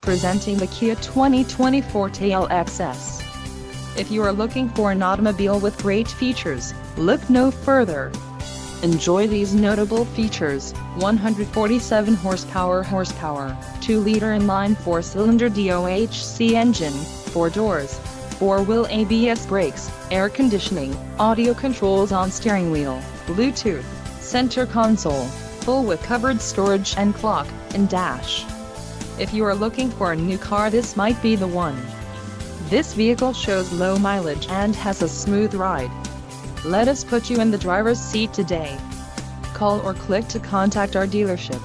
Presenting the Kia 2020 Forte LXS. If you are looking for an automobile with great features, look no further. Enjoy these notable features: 147 horsepower, 2-liter inline 4-cylinder DOHC engine, 4 doors, 4-wheel ABS brakes, air conditioning, audio controls on steering wheel, Bluetooth, center console, full with covered storage and clock and dash. If you are looking for a new car, this might be the one. This vehicle shows low mileage and has a smooth ride. Let us put you in the driver's seat today. Call or click to contact our dealership.